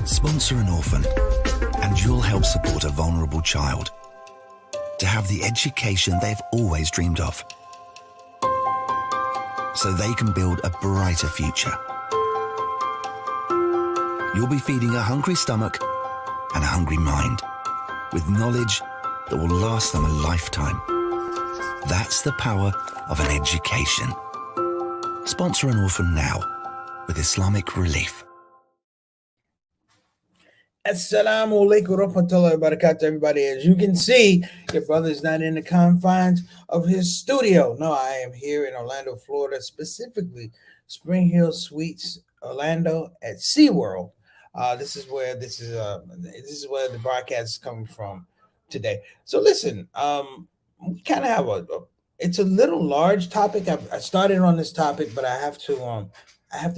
Sponsor an orphan, and you'll help support a vulnerable child to have the education they've always dreamed of, so they can build a brighter future. You'll be feeding a hungry stomach and a hungry mind with knowledge that will last them a lifetime. That's the power of an education. Sponsor an orphan now with Islamic Relief. Assalamu alaikum warahmatullahi wabarakatuh, everybody. As you can see, your brother's not in the confines of his studio. No, I am here in Orlando, Florida, specifically Spring Hill Suites, Orlando at SeaWorld. This is where the broadcast is coming from today. So listen, we kind of have it's a little large topic. I started on this topic, but I have to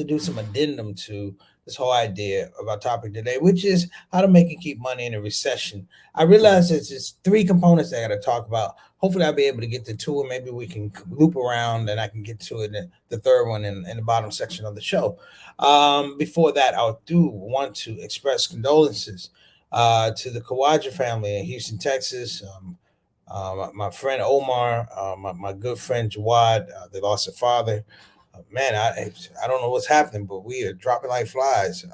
do some addendum to this whole idea of our topic today, which is how to make and keep money in a recession. I realize it's just three components I got to talk about. Hopefully I'll be able to get to two, and maybe we can loop around and I can get to it in the third one in the bottom section of the show. Before that, I do want to express condolences to the Kawaja family in Houston, Texas. My friend Omar, my good friend Jawad, they lost a father. Man, I don't know what's happening, but we are dropping like flies.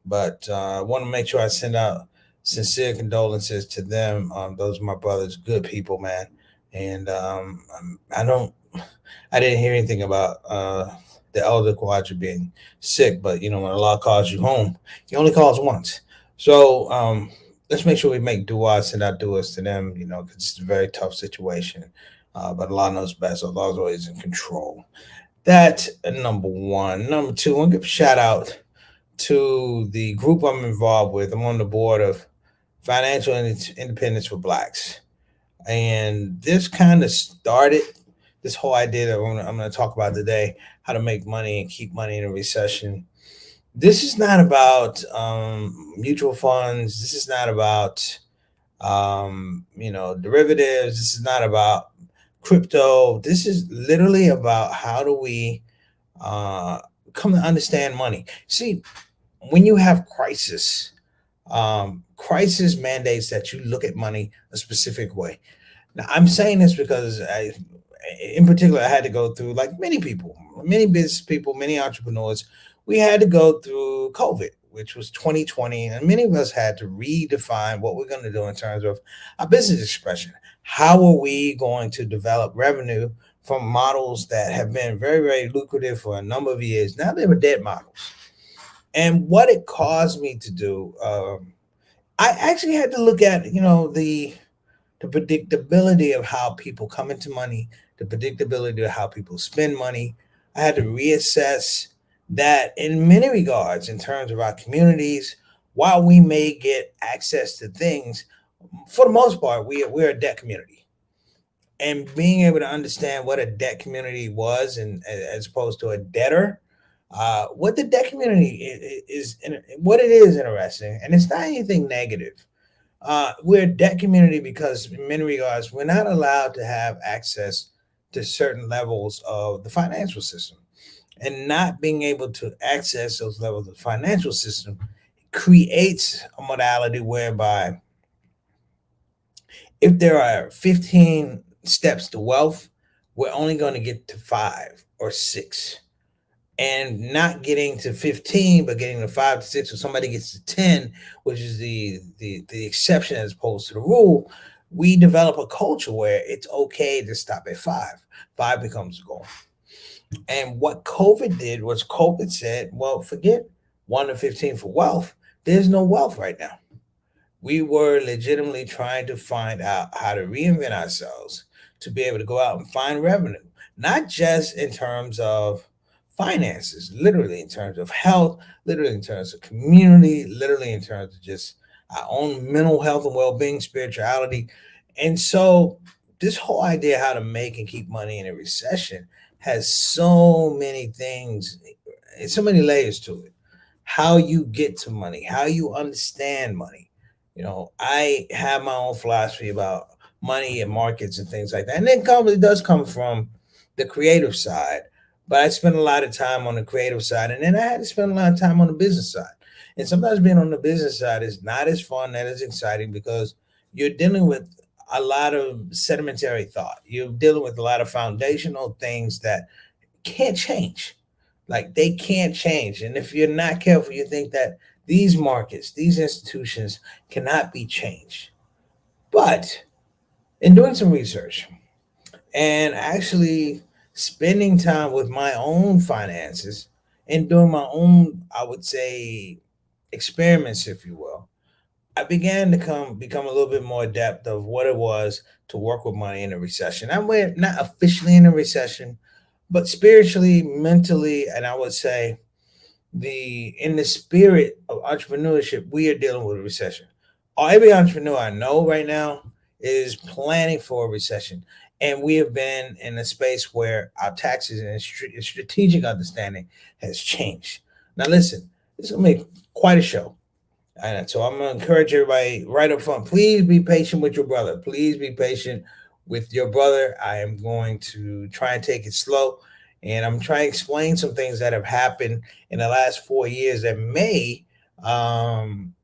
But I want to make sure I send out sincere condolences to them. Those are my brothers, good people, man. And I didn't hear anything about the elder Kawaja being sick, but when Allah calls you home, He only calls once. So let's make sure we make du'as, send out du'as to them, because it's a very tough situation. But Allah knows best. Allah is always in control. That's number one. Number two, I want to give a shout out to the group I'm involved with. I'm on the board of Financial Independence for Blacks. And this kind of started this whole idea that I'm going to talk about today, how to make money and keep money in a recession. This is not about mutual funds. This is not about, derivatives. This is not about crypto. This is literally about how do we come to understand money. See, when you have crisis mandates that you look at money a specific way. Now, I'm saying this because in particular, I had to go through, like many people, many business people, many entrepreneurs, we had to go through COVID, which was 2020, and many of us had to redefine what we're going to do in terms of our business expression. How are we going to develop revenue from models that have been very, very lucrative for a number of years? Now they were dead models. And what it caused me to do, I actually had to look at, the predictability of how people come into money, the predictability of how people spend money. I had to reassess that in many regards in terms of our communities. While we may get access to things, for the most part, we're a debt community. And being able to understand what a debt community was, and as opposed to a debtor, what the debt community is what it is interesting. And it's not anything negative. We're a debt community because in many regards, we're not allowed to have access to certain levels of the financial system. And not being able to access those levels of the financial system creates a modality whereby if there are 15 steps to wealth, we're only going to get to 5 or 6. And not getting to 15, but getting to 5 to 6, or somebody gets to 10, which is the exception as opposed to the rule, we develop a culture where it's okay to stop at 5. 5 becomes the goal. And what COVID did was COVID said, well, forget 1 to 15 for wealth. There's no wealth right now. We were legitimately trying to find out how to reinvent ourselves to be able to go out and find revenue, not just in terms of finances, literally in terms of health, literally in terms of community, literally in terms of just I own mental health and well-being, spirituality. And so this whole idea how to make and keep money in a recession has so many things, so many layers to it. How you get to money, how you understand money. I have my own philosophy about money and markets and things like that. And it does come from the creative side, but I spend a lot of time on the creative side, and then I had to spend a lot of time on the business side. And sometimes being on the business side is not as fun, not as exciting, because you're dealing with a lot of sedimentary thought. You're dealing with a lot of foundational things that can't change. Like they can't change. And if you're not careful, you think that these markets, these institutions cannot be changed. But in doing some research and actually spending time with my own finances and doing my own, I would say, experiments, if you will, I began to become a little bit more adept of what it was to work with money in a recession. We're not officially in a recession, but spiritually, mentally, and I would say the in the spirit of entrepreneurship, we are dealing with a recession. Every entrepreneur I know right now is planning for a recession, and we have been in a space where our taxes and strategic understanding has changed. Now, listen, this is gonna be quite a show. And so I'm gonna encourage everybody right up front. Please be patient with your brother. Please be patient with your brother. I am going to try and take it slow, and I'm trying to explain some things that have happened in the last 4 years that may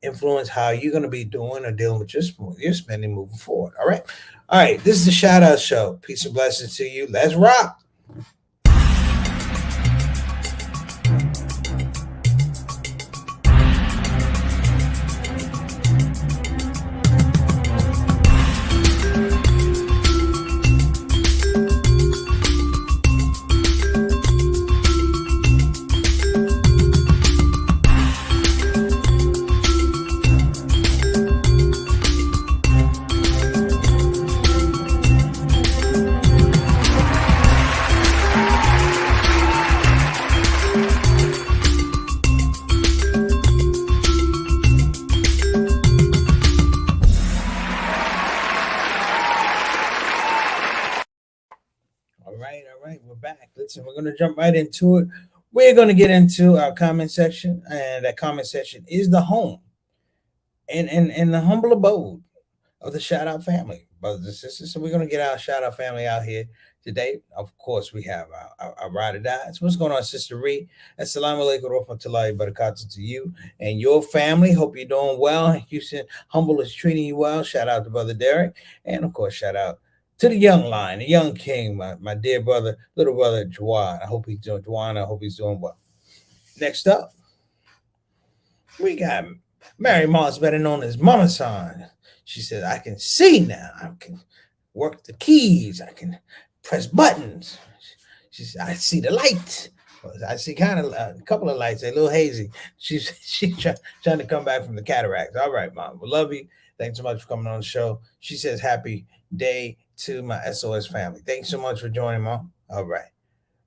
influence how you're going to be doing or dealing with your spending moving forward. All right. This is the Shout Out Show. Peace and blessings to you. Let's rock. All right, we're back. Listen, we're going to jump right into it. We're going to get into our comment section, and that comment section is the home and the humble abode of the Shout Out family, brothers and sisters. So we're going to get our Shout Out family out here today. Of course, we have our ride or die. So what's going on, Sister Ree? Assalamu alaikum rahmatullahi barakatuh to you and your family. Hope you're doing well. Houston Humble is treating you well. Shout out to Brother Derek. And of course, shout out to the young lion, the young king, my dear brother, little brother Juwan. I hope he's doing well. Next up, we got Mary Moss, better known as Mama San. She said, I can see now. I can work the keys. I can press buttons. She said, I see the light. I see kind of a couple of lights. They're a little hazy. She's trying to come back from the cataracts. All right, Mom. We love you. Thanks so much for coming on the show. She says, happy day to my SOS family. Thanks so much for joining, Mom. All right.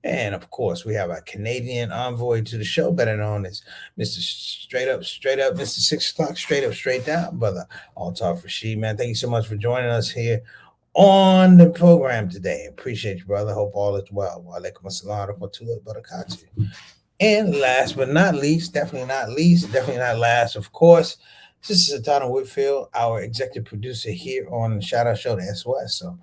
And of course, we have our Canadian envoy to the show, better known as Mr. Straight Up, Mr. 6 o'clock, straight up, straight down, brother. All talk for she, man. Thank you so much for joining us here on the program today. Appreciate you, brother. Hope all is well. Wa alaikum assalam wa rahmatullahi wa barakatuh. And last but not least, definitely not last, of course, this is Satana Whitfield, our executive producer here on the Shout Out Show, the SOS. So,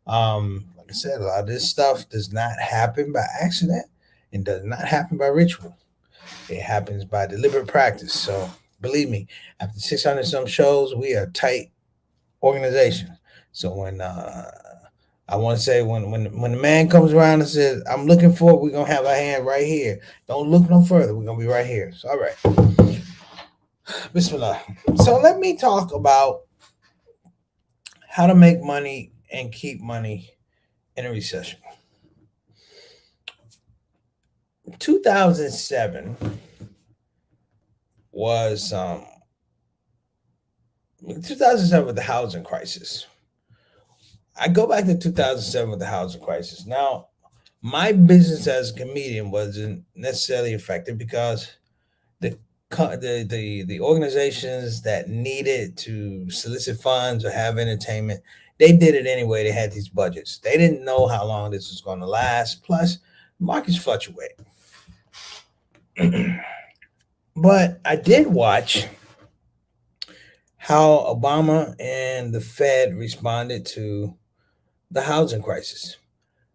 like I said, a lot of this stuff does not happen by accident and does not happen by ritual. It happens by deliberate practice. So, believe me, after 600 some shows, we are a tight organization. So when I want to say when the man comes around and says, I'm looking for it, we're gonna have our hand right here. Don't look no further. We're gonna be right here. So all right. Bismillah. So let me talk about how to make money and keep money in a recession. 2007 was 2007 with the housing crisis. I go back to 2007 with the housing crisis. Now, my business as a comedian wasn't necessarily affected because the the organizations that needed to solicit funds or have entertainment, they did it anyway. They had these budgets. They didn't know how long this was going to last. Plus, markets fluctuate. But I did watch how Obama and the Fed responded to the housing crisis.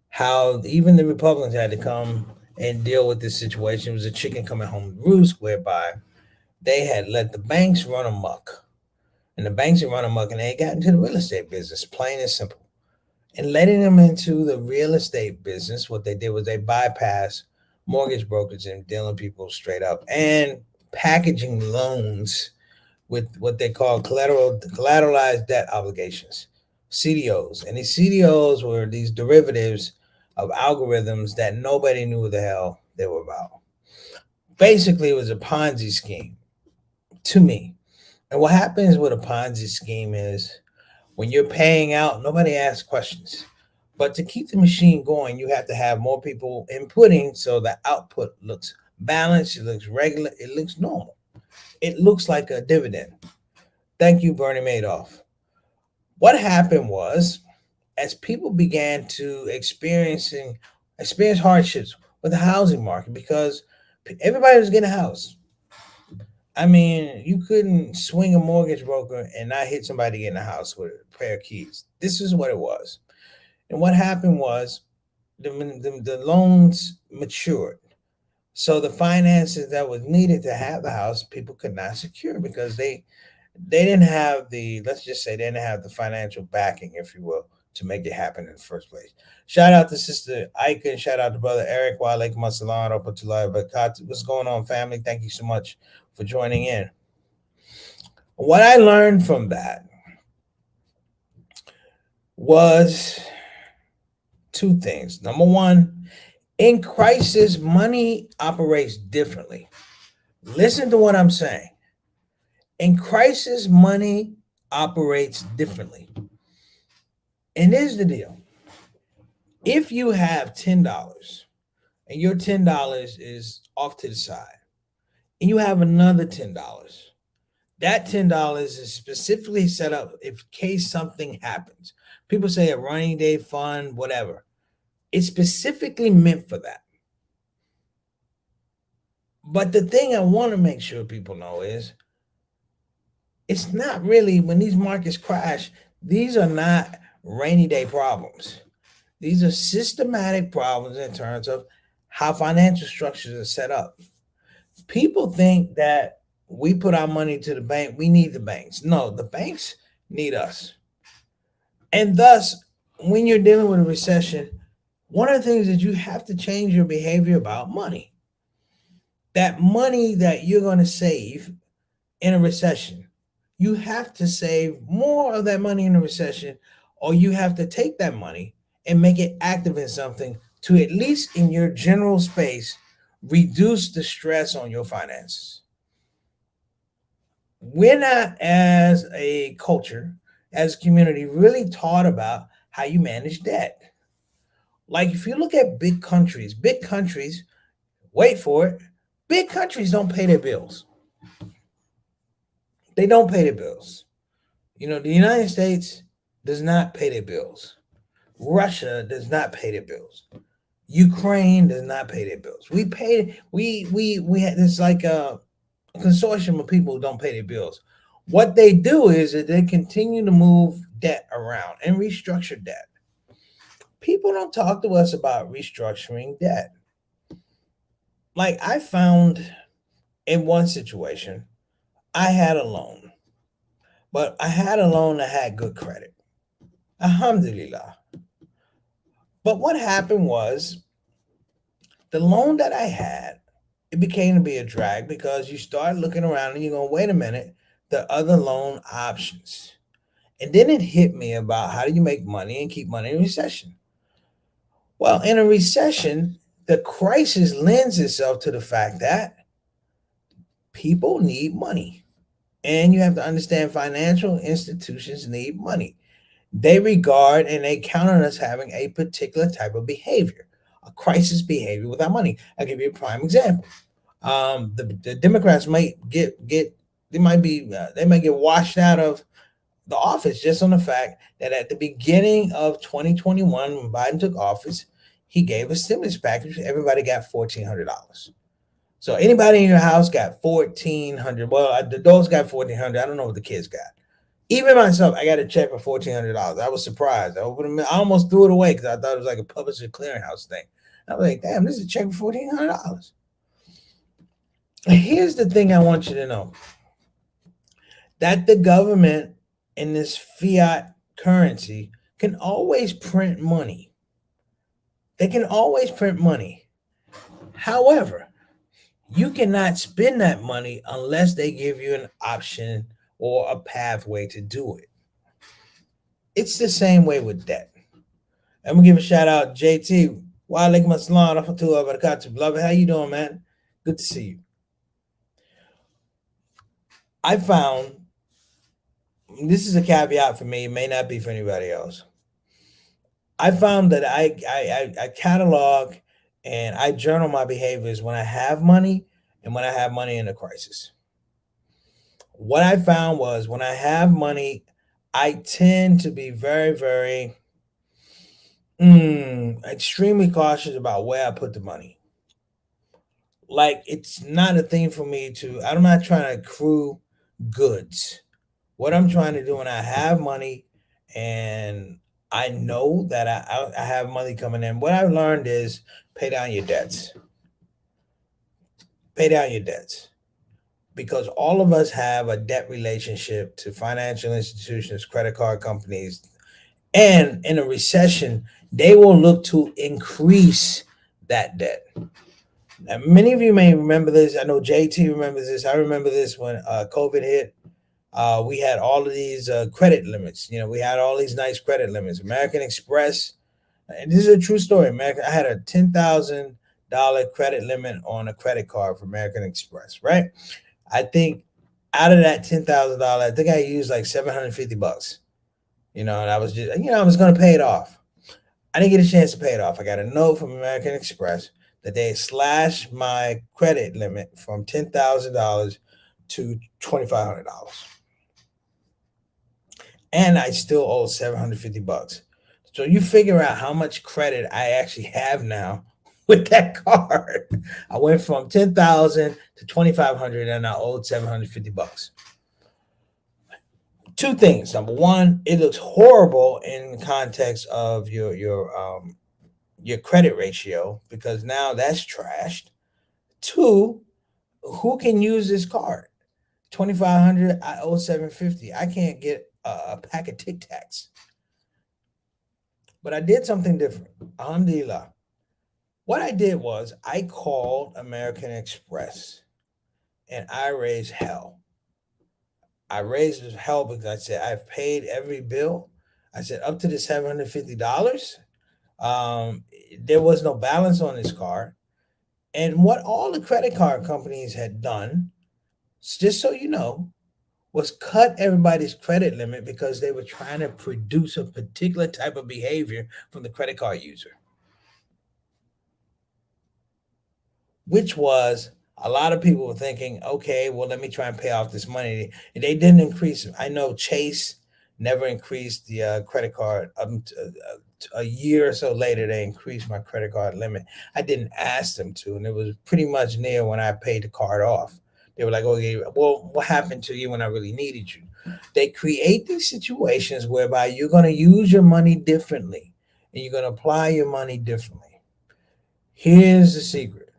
How even the Republicans had to come and deal with this situation. It was a chicken coming home to roost, whereby they had let the banks run amok. And the banks had run amok and they got into the real estate business, plain and simple. And letting them into the real estate business, what they did was they bypassed mortgage brokers and dealing people straight up and packaging loans with what they call collateralized debt obligations, CDOs. And these CDOs were these derivatives of algorithms that nobody knew what the hell they were about. Basically, it was a Ponzi scheme to me. And what happens with a Ponzi scheme is when you're paying out, nobody asks questions. But to keep the machine going, you have to have more people inputting so the output looks balanced, it looks regular, it looks normal. It looks like a dividend. Thank you, Bernie Madoff. What happened was, as people began to experience hardships with the housing market because everybody was getting a house. I mean, you couldn't swing a mortgage broker and not hit somebody getting a house with a pair of keys. This is what it was. And what happened was the loans matured. So the finances that was needed to have the house, people could not secure because they didn't have let's just say they didn't have the financial backing, if you will, to make it happen in the first place. Shout out to Sister Ika and shout out to Brother Eric. What's going on, family? Thank you so much for joining in. What I learned from that was two things. Number one, in crisis, money operates differently. Listen to what I'm saying. In crisis, money operates differently. And here's the deal. If you have $10 and your $10 is off to the side and you have another $10, that $10 is specifically set up in case something happens. People say a rainy day fund, whatever. It's specifically meant for that. But the thing I want to make sure people know is it's not really, when these markets crash, these are not rainy day problems. These are systematic problems in terms of how financial structures are set up. People think that we put our money to the bank, we need the banks. No, the banks need us. And thus, when you're dealing with a recession, one of the things is you have to change your behavior about money. That money that you're going to save in a recession, you have to save more of that money in a recession, or you have to take that money and make it active in something to, at least in your general space, reduce the stress on your finances. We're not, as a culture, as a community, really taught about how you manage debt. Like if you look at big countries, wait for it, big countries don't pay their bills. They don't pay their bills. You know, the United States does not pay their bills. Russia does not pay their bills. Ukraine does not pay their bills. We had this like a consortium of people who don't pay their bills. What they do is that they continue to move debt around and restructure debt. People don't talk to us about restructuring debt. Like I found in one situation, I had a loan, but I had a loan that had good credit. Alhamdulillah. But what happened was the loan that I had, it became to be a drag because you start looking around and you're going, wait a minute, the other loan options. And then it hit me about how do you make money and keep money in recession? Well, in a recession, the crisis lends itself to the fact that people need money. And you have to understand financial institutions need money. They regard and they count on us having a particular type of behavior, a crisis behavior with our money. I'll give you a prime example. The Democrats might get they might get washed out of the office just on the fact that at the beginning of 2021, when Biden took office, he gave a stimulus package. Everybody got $1,400. So anybody in your house got 1,400. Well, the adults got 1,400. I don't know what the kids got. Even myself, I got a check for $1,400. I was surprised. I almost threw it away because I thought it was like a publisher clearinghouse thing. I was like, damn, this is a check for $1,400. Here's the thing I want you to know, that the government in this fiat currency can always print money. They can always print money. However, you cannot spend that money unless they give you an option or a pathway to do it. It's the same way with debt. I'm gonna give a shout out JT. Wa alaikum assalam wa rahmatullahi wa barakatuh. Beloved, how you doing, man? Good to see you. I found, this is a caveat for me, it may not be for anybody else. I found that I catalog and I journal my behaviors when I have money and when I have money in a crisis. What I found was when I have money, I tend to be very, very extremely cautious about where I put the money. Like, it's not a thing for me I'm not trying to accrue goods. What I'm trying to do when I have money and I know that I have money coming in, what I've learned is pay down your debts. Pay down your debts. Because all of us have a debt relationship to financial institutions, credit card companies, and in a recession, they will look to increase that debt. Now, many of you may remember this. I know JT remembers this. I remember this when COVID hit. We had all of these credit limits. We had all these nice credit limits. American Express, and this is a true story. I had a $10,000 credit limit on a credit card for American Express, right? I think out of that $10,000, I think I used like $750. And I was just, I was going to pay it off. I didn't get a chance to pay it off. I got a note from American Express that they slashed my credit limit from $10,000 to $2,500. And I still owe $750. So you figure out how much credit I actually have now with that card. I went from 10,000 to 2,500 and I owed $750. Two things. Number one, it looks horrible in context of your credit ratio because now that's trashed. Two, who can use this card? 2,500, I owe 750. I can't get a pack of Tic Tacs. But I did something different. Alhamdulillah. What I did was I called American Express and I raised hell. I raised hell because I said, I've paid every bill. I said, up to the $750. There was no balance on this card. And what all the credit card companies had done, just so you know, was cut everybody's credit limit because they were trying to produce a particular type of behavior from the credit card user, which was a lot of people were thinking, okay, well, let me try and pay off this money. And they didn't increase. I know Chase never increased the credit card. A year or so later, they increased my credit card limit. I didn't ask them to, and it was pretty much near when I paid the card off. They were like, okay, well, what happened to you when I really needed you? They create these situations whereby you're going to use your money differently and you're going to apply your money differently. Here's the secret.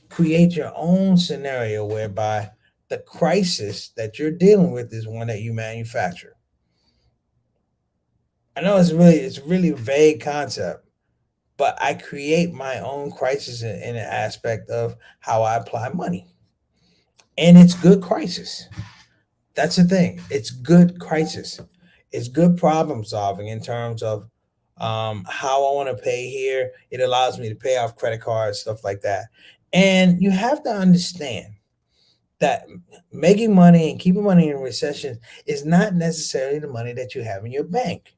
Create your own scenario whereby the crisis that you're dealing with is one that you manufacture. I know it's really a vague concept, but I create my own crisis in an aspect of how I apply money. And it's good crisis. That's the thing. It's good crisis. It's good problem solving in terms of how I want to pay here. It allows me to pay off credit cards, stuff like that. And you have to understand that making money and keeping money in recession is not necessarily the money that you have in your bank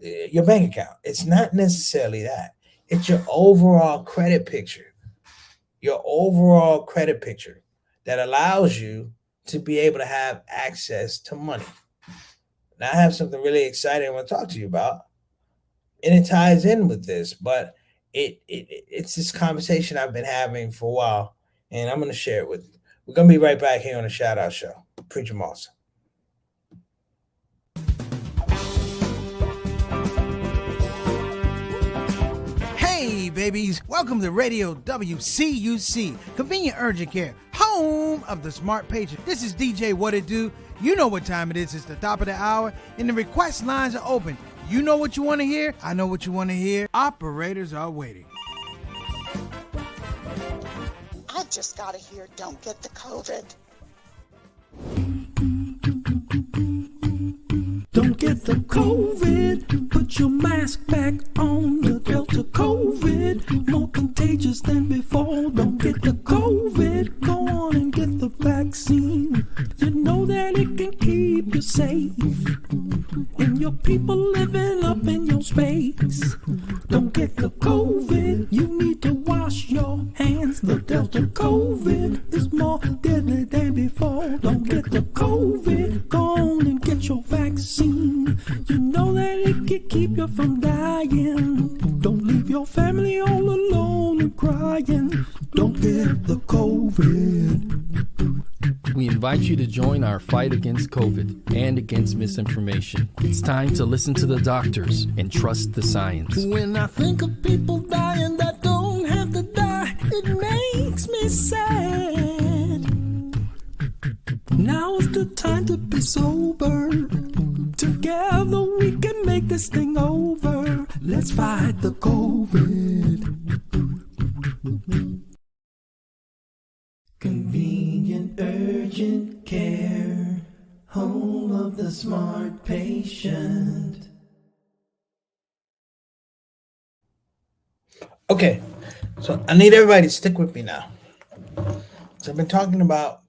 account. It's not necessarily that. It's your overall credit picture. your overall credit picture that allows you to be able to have access to money. Now, I have something really exciting I want to talk to you about, and it ties in with this, but it's this conversation I've been having for a while, and I'm going to share it with you. We're going to be right back here on the Shout Out Show. Preacher Moss. Hey, babies. Welcome to Radio WCUC, Convenient Urgent Care, home of the smart patient. This is DJ What It Do. You know what time it is. It's the top of the hour, and the request lines are open. You know what you want to hear. I know what you want to hear. Operators are waiting. I just got to hear don't get the COVID. Don't get the COVID, put your mask back on. The Delta COVID, more contagious than before. Don't get the COVID, go on and get the vaccine. You know that it can keep you safe, and your people living up in your space. Don't get the COVID, you need to wash your hands. The Delta COVID is more deadly than before. Don't get the COVID, go on and get your vaccine. You know that it can keep you from dying. Don't leave your family all alone and crying. Don't get the COVID. We invite you to join our fight against COVID and against misinformation. It's time to listen to the doctors and trust the science. When I think of people dying that don't have to die, it makes me sad. Now is the time to be sober. Together we can make this thing over. Let's fight the COVID. Convenient urgent care, home of the smart patient. Okay, so I need everybody to stick with me now. So I've been talking about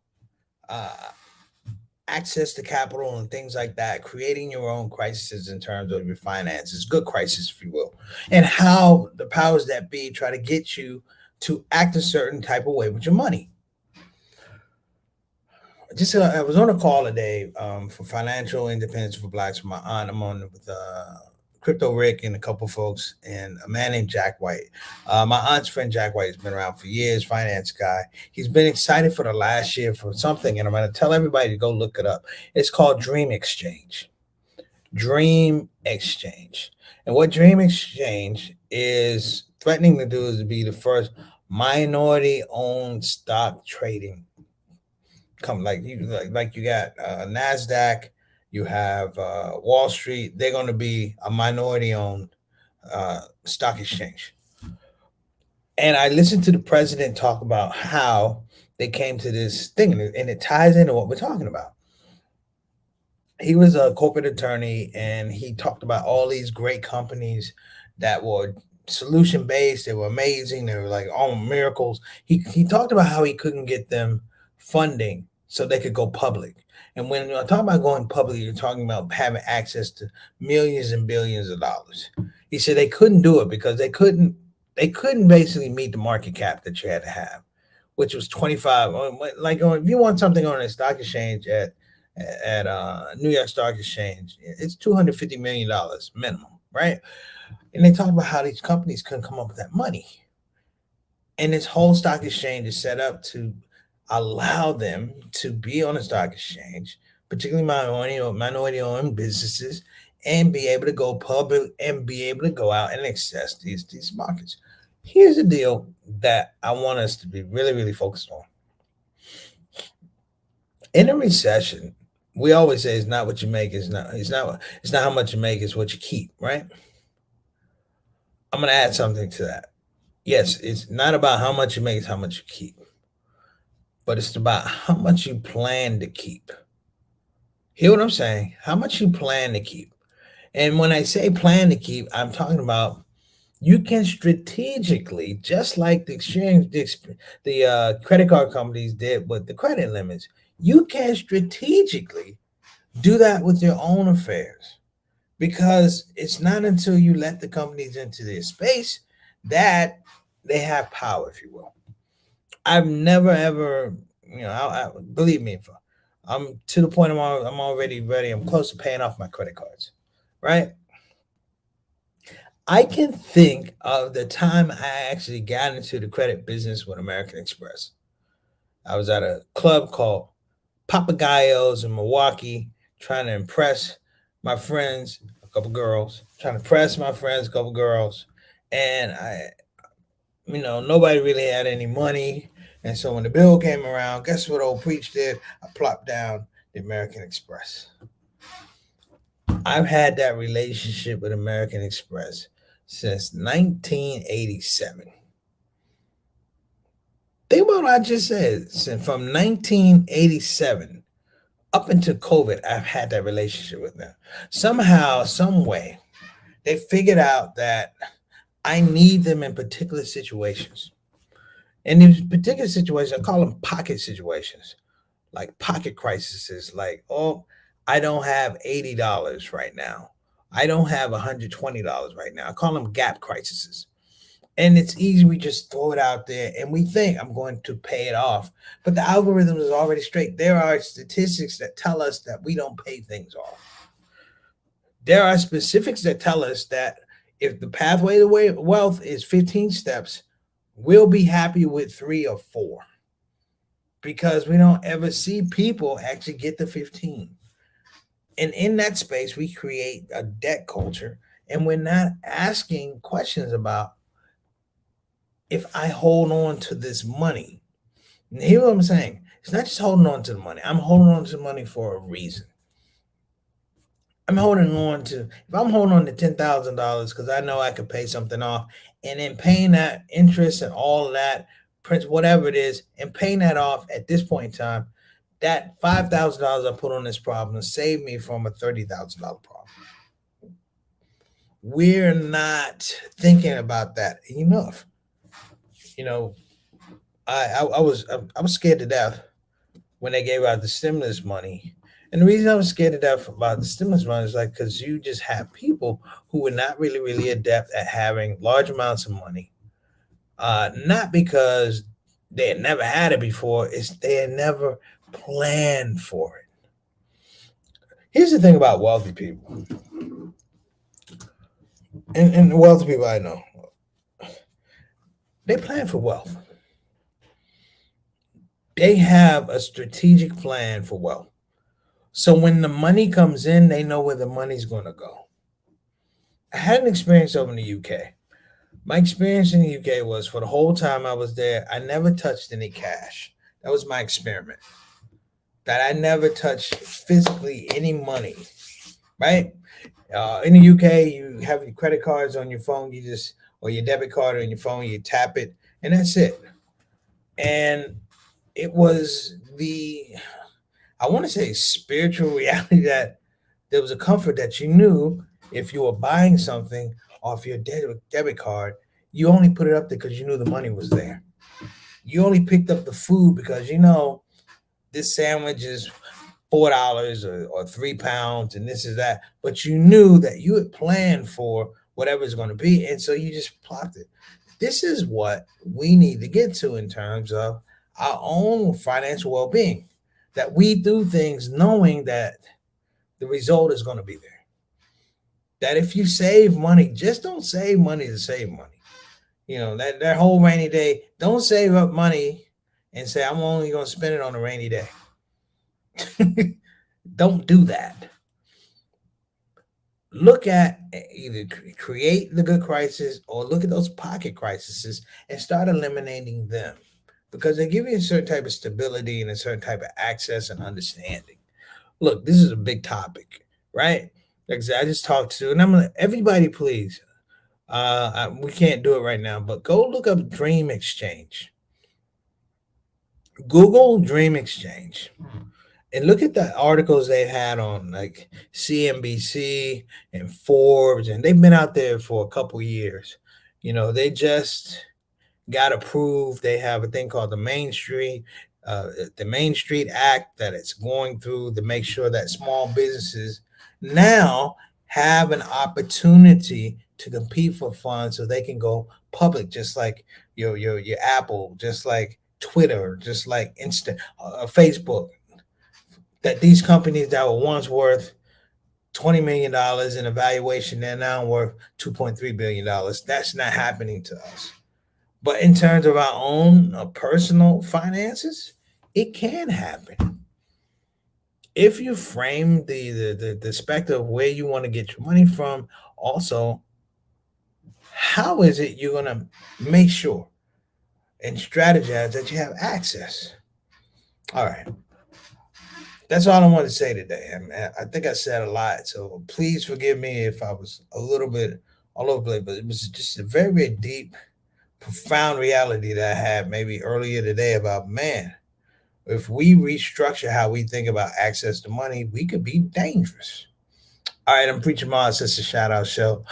access to capital and things like that, creating your own crises in terms of your finances, good crisis, if you will, and how the powers that be try to get you to act a certain type of way with your money. I was on a call today for financial independence for Blacks with my aunt. I'm on with Crypto Rick and a couple folks and a man named Jack White. My aunt's friend Jack White has been around for years, finance guy. He's been excited for the last year for something, and I'm going to tell everybody to go look it up. It's called Dream Exchange. Dream Exchange. And what Dream Exchange is threatening to do is to be the first minority-owned stock trading company. Like you got NASDAQ, you have Wall Street. They're going to be a minority-owned stock exchange. And I listened to the president talk about how they came to this thing, and it ties into what we're talking about. He was a corporate attorney, and he talked about all these great companies that were solution-based. They were amazing. They were like all miracles. He talked about how he couldn't get them funding so they could go public. And when you're talking about going public, you're talking about having access to millions and billions of dollars. He said they couldn't do it because they couldn't basically meet the market cap that you had to have, which was 25. Like if you want something on a stock exchange at New York Stock Exchange, it's $250 million minimum, right? And they talk about how these companies couldn't come up with that money. And this whole stock exchange is set up to allow them to be on a stock exchange, particularly minority-owned businesses, and be able to go public and be able to go out and access these markets. Here's the deal that I want us to be really, really focused on. In a recession, we always say it's not what you make, it's not how much you make, it's what you keep, right? I'm going to add something to that. Yes, it's not about how much you make, it's how much you keep. But it's about how much you plan to keep. Hear what I'm saying? How much you plan to keep. And when I say plan to keep, I'm talking about you can strategically, just like the credit card companies did with the credit limits, you can strategically do that with your own affairs, because it's not until you let the companies into their space that they have power, if you will. I've never ever, believe me, I'm to the point I'm already ready. I'm close to paying off my credit cards, right? I can think of the time I actually got into the credit business with American Express. I was at a club called Papagayos in Milwaukee, trying to impress my friends, a couple girls, trying to impress my friends, a couple girls, and nobody really had any money. And so when the bill came around, guess what old Preach did? I plopped down the American Express. I've had that relationship with American Express since 1987. Think about what I just said. Since from 1987 up until COVID, I've had that relationship with them. Somehow, some way, they figured out that I need them in particular situations. In these particular situations, I call them pocket situations, like pocket crises, like, oh, I don't have $80 right now. I don't have $120 right now. I call them gap crises. And it's easy. We just throw it out there and we think I'm going to pay it off. But the algorithm is already straight. There are statistics that tell us that we don't pay things off. There are specifics that tell us that if the pathway to wealth is 15 steps, we'll be happy with 3 or 4 because we don't ever see people actually get the 15. And in that space, we create a debt culture and we're not asking questions about if I hold on to this money. And hear what I'm saying. It's not just holding on to the money. I'm holding on to the money for a reason. If I'm holding on to $10,000 because I know I could pay something off, and then paying that interest and all of that, whatever it is, and paying that off at this point in time, that $5,000 I put on this problem saved me from a $30,000 problem. We're not thinking about that enough. I was scared to death when they gave out the stimulus money. And the reason I was scared to death about the stimulus money is because you just have people who were not really, really adept at having large amounts of money. Not because they had never had it before, it's they had never planned for it. Here's the thing about wealthy people. And the wealthy people I know, they plan for wealth. They have a strategic plan for wealth. So when the money comes in, they know where the money's going to go. I had an experience over in the UK. My experience in the UK was for the whole time I was there, I never touched any cash. That was my experiment. That I never touched physically any money, right? In the UK, you have your credit cards on your phone, or your debit card on your phone, you tap it, and that's it. And it was I want to say spiritual reality that there was a comfort that you knew if you were buying something off your debit card, you only put it up there because you knew the money was there. You only picked up the food because this sandwich is $4 or £3 and this is that, but you knew that you had planned for whatever it's going to be, and so you just plopped it. This is what we need to get to in terms of our own financial well-being, that we do things knowing that the result is going to be there. That if you save money, just don't save money to save money. That whole rainy day, don't save up money and say, I'm only going to spend it on a rainy day. Don't do that. Look at either create the good crisis or look at those pocket crises and start eliminating them, because they give you a certain type of stability and a certain type of access and understanding. Look, this is a big topic, right? Like I said, I just talked to, and everybody, please, we can't do it right now, but go look up Dream Exchange. Google Dream Exchange and look at the articles they had on like CNBC and Forbes, and they've been out there for a couple years. They just got approved. They have a thing called the Main Street Act that it's going through to make sure that small businesses now have an opportunity to compete for funds so they can go public, just like your Apple, just like Twitter, just like Facebook, that these companies that were once worth $20 million in evaluation, they're now worth $2.3 billion. That's not happening to us. But in terms of our own personal finances, it can happen. If you frame the perspective of where you want to get your money from, also, how is it you're going to make sure and strategize that you have access? All right. That's all I wanted to say today. I think I said a lot, so please forgive me if I was a little bit all over the place, but it was just a very, very deep, profound reality that I had maybe earlier today about, man, if we restructure how we think about access to money, we could be dangerous. All right, I'm Preacher Mars. This is Shout Out Show.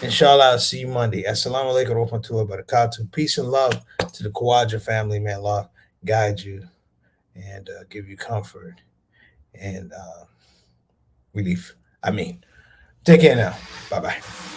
Inshallah, I'll see you Monday. Assalamu alaikum wa rahmatullahi wa barakatuh. Peace and love to the Kawaja family. May Allah guide you and give you comfort and relief. Take care now. Bye-bye.